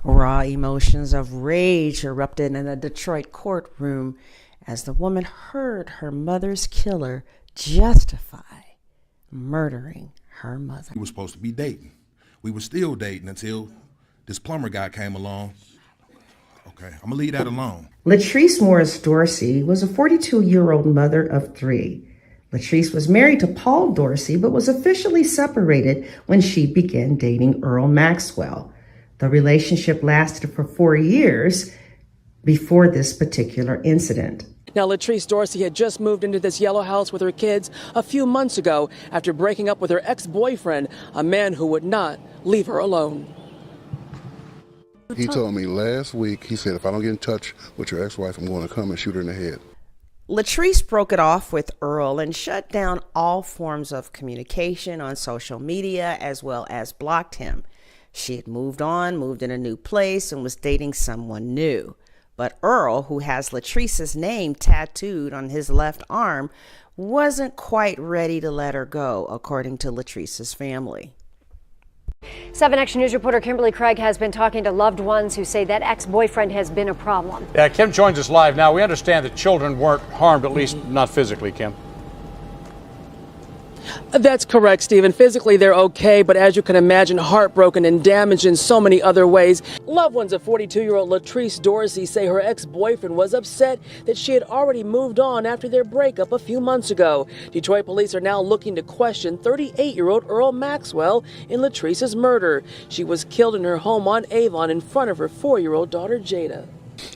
Raw emotions of rage erupted in a Detroit courtroom as the woman heard her mother's killer justify murdering her mother. We were supposed to be dating. We were still dating until this plumber guy came along. Okay, I'm gonna leave that alone. Latrice Morris Dorsey was a 42-year-old mother of 3. Latrice was married to Paul Dorsey, but was officially separated when she began dating Earl Maxwell. The relationship lasted for 4 years before this particular incident. Now, Latrice Dorsey had just moved into this yellow house with her kids a few months ago after breaking up with her ex-boyfriend, a man who would not leave her alone. He told me last week, he said, if I don't get in touch with your ex-wife, I'm going to come and shoot her in the head. Latrice broke it off with Earl and shut down all forms of communication on social media, as well as blocked him. She had moved on, moved in a new place, and was dating someone new. But Earl, who has Latrice's name tattooed on his left arm, wasn't quite ready to let her go, according to Latrice's family. 7 Action News reporter Kimberly Craig has been talking to loved ones who say that ex-boyfriend has been a problem. Yeah, Kim joins us live now. We understand that children weren't harmed, at least not physically, Kim. That's correct, Stephen. Physically, they're okay, but as you can imagine, heartbroken and damaged in so many other ways. Loved ones of 42-year-old Latrice Dorsey say her ex-boyfriend was upset that she had already moved on after their breakup a few months ago. Detroit police are now looking to question 38-year-old Earl Maxwell in Latrice's murder. She was killed in her home on Avon in front of her 4-year-old daughter, Jada.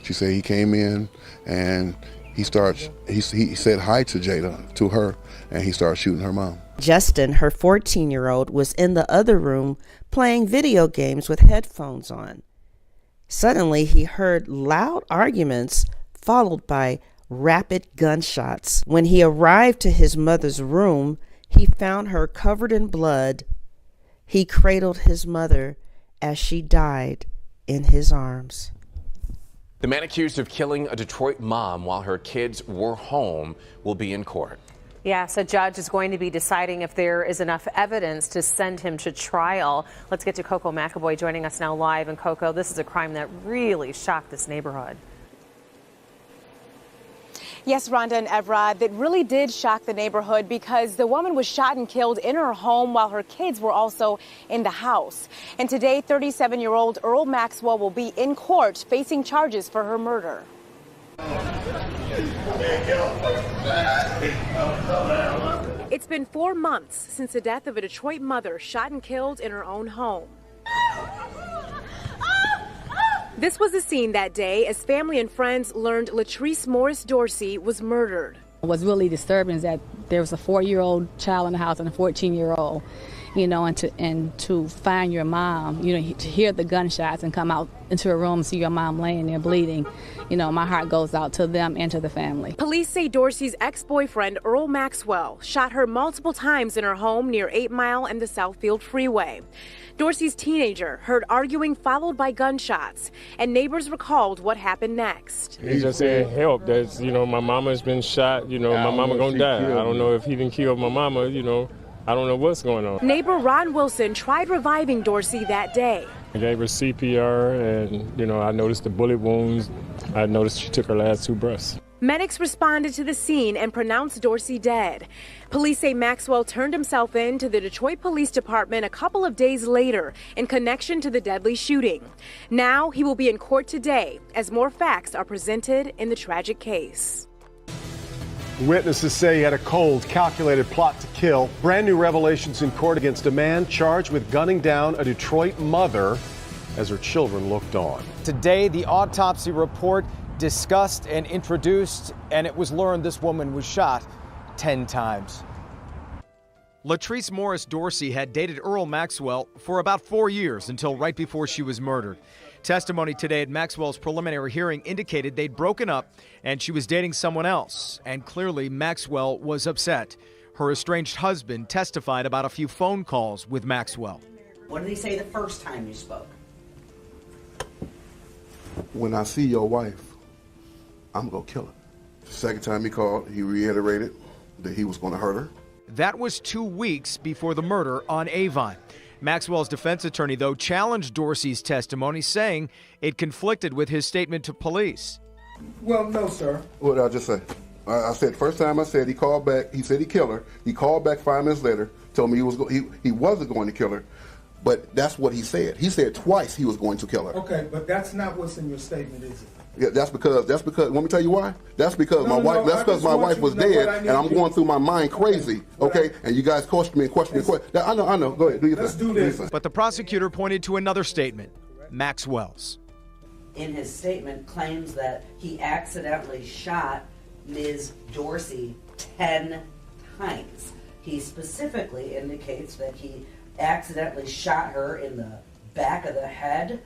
She said he came in and he said hi to Jada, to her, and he started shooting her mom. Justin, her 14-year-old, was in the other room playing video games with headphones on. Suddenly, he heard loud arguments followed by rapid gunshots. When he arrived to his mother's room, he found her covered in blood. He cradled his mother as she died in his arms. The man accused of killing a Detroit mom while her kids were home will be in court. Yes, a judge is going to be deciding if there is enough evidence to send him to trial. Let's get to Coco McAvoy joining us now live. And Coco, this is a crime that really shocked this neighborhood. Yes, Rhonda and Evra, that really did shock the neighborhood because the woman was shot and killed in her home while her kids were also in the house. And today, 37-year-old Earl Maxwell will be in court facing charges for her murder. It's been 4 months since the death of a Detroit mother shot and killed in her own home. This was the scene that day as family and friends learned Latrice Morris Dorsey was murdered. What's really disturbing is that there was a 4-year-old child in the house and a 14-year-old, and to find your mom, to hear the gunshots and come out into a room and see your mom laying there bleeding, my heart goes out to them and to the family. Police say Dorsey's ex-boyfriend, Earl Maxwell, shot her multiple times in her home near 8 Mile and the Southfield Freeway. Dorsey's teenager heard arguing followed by gunshots, and neighbors recalled what happened next. He just said, help, that's, my mama's been shot, my mama gonna die. I don't know if he didn't kill my mama, I don't know what's going on. Neighbor Ron Wilson tried reviving Dorsey that day. I gave her CPR and, I noticed the bullet wounds. I noticed she took her last 2 breaths. Medics responded to the scene and pronounced Dorsey dead. Police say Maxwell turned himself in to the Detroit Police Department a couple of days later in connection to the deadly shooting. Now he will be in court today as more facts are presented in the tragic case. Witnesses say he had a cold, calculated plot to kill. Brand new revelations in court against a man charged with gunning down a Detroit mother as her children looked on. Today, the autopsy report discussed and introduced, and it was learned this woman was shot 10 times. Latrice Morris Dorsey had dated Earl Maxwell for about 4 years until right before she was murdered. Testimony today at Maxwell's preliminary hearing indicated they'd broken up and she was dating someone else, and clearly Maxwell was upset. Her estranged husband testified about a few phone calls with Maxwell. What did he say the first time you spoke? When I see your wife, I'm gonna kill her. The second time he called, he reiterated that he was gonna hurt her. That was 2 weeks before the murder on Avon. Maxwell's defense attorney, though, challenged Dorsey's testimony, saying it conflicted with his statement to police. Well, no, sir. What did I just say? I said, first time I said he called back, he said he killed her. He called back 5 minutes later, told me he wasn't going to kill her. But that's what he said. He said twice he was going to kill her. Okay, but that's not what's in your statement, is it? Yeah, that's because, let me tell you why. That's because my wife was dead, and I'm going through my mind crazy, okay? And you guys question me. I know. Go ahead, do your thing. Let's do this. But the prosecutor pointed to another statement, Maxwell's. In his statement, claims that he accidentally shot Ms. Dorsey 10 times. He specifically indicates that he accidentally shot her in the back of the head,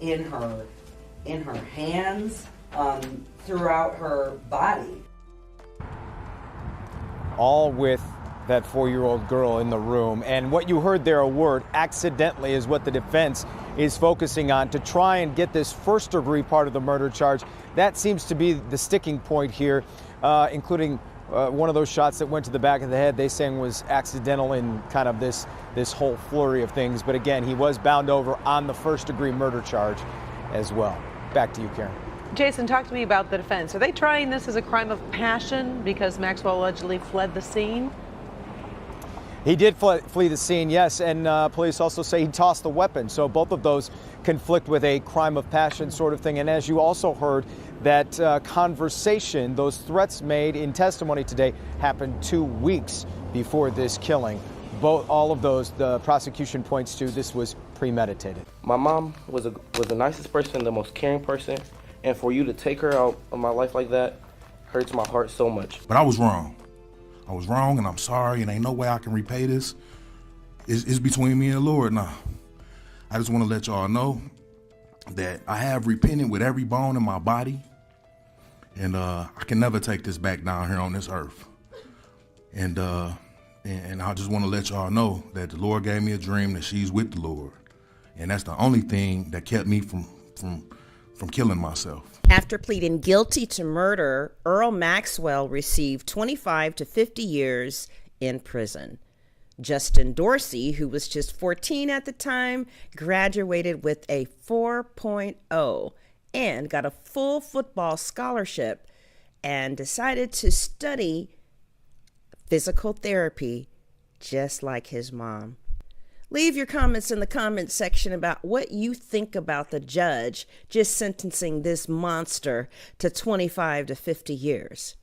in her hands, throughout her body. All with that 4-year-old girl in the room. And what you heard there, a word, accidentally, is what the defense is focusing on to try and get this first-degree part of the murder charge. That seems to be the sticking point here, including one of those shots that went to the back of the head, they saying was accidental in kind of this whole flurry of things. But again, he was bound over on the first-degree murder charge as well. Back to you, Karen. Jason, talk to me about the defense. Are they trying this as a crime of passion because Maxwell allegedly fled the scene? He did flee the scene, yes, and police also say he tossed the weapon. So both of those conflict with a crime of passion sort of thing. And as you also heard, that conversation, those threats made in testimony today happened 2 weeks before this killing. All of those, the prosecution points to this was premeditated. My mom was the nicest person, the most caring person, and for you to take her out of my life like that hurts my heart so much. But I was wrong. I was wrong, and I'm sorry, and ain't no way I can repay this. It's between me and the Lord now. I just want to let y'all know that I have repented with every bone in my body, and I can never take this back down here on this earth. And I just want to let y'all know that the Lord gave me a dream that she's with the Lord, and that's the only thing that kept me from killing myself. After pleading guilty to murder, Earl Maxwell received 25 to 50 years in prison. Justin Dorsey, who was just 14 at the time, graduated with a 4.0 and got a full football scholarship and decided to study physical therapy just like his mom. Leave your comments in the comment section about what you think about the judge just sentencing this monster to 25 to 50 years.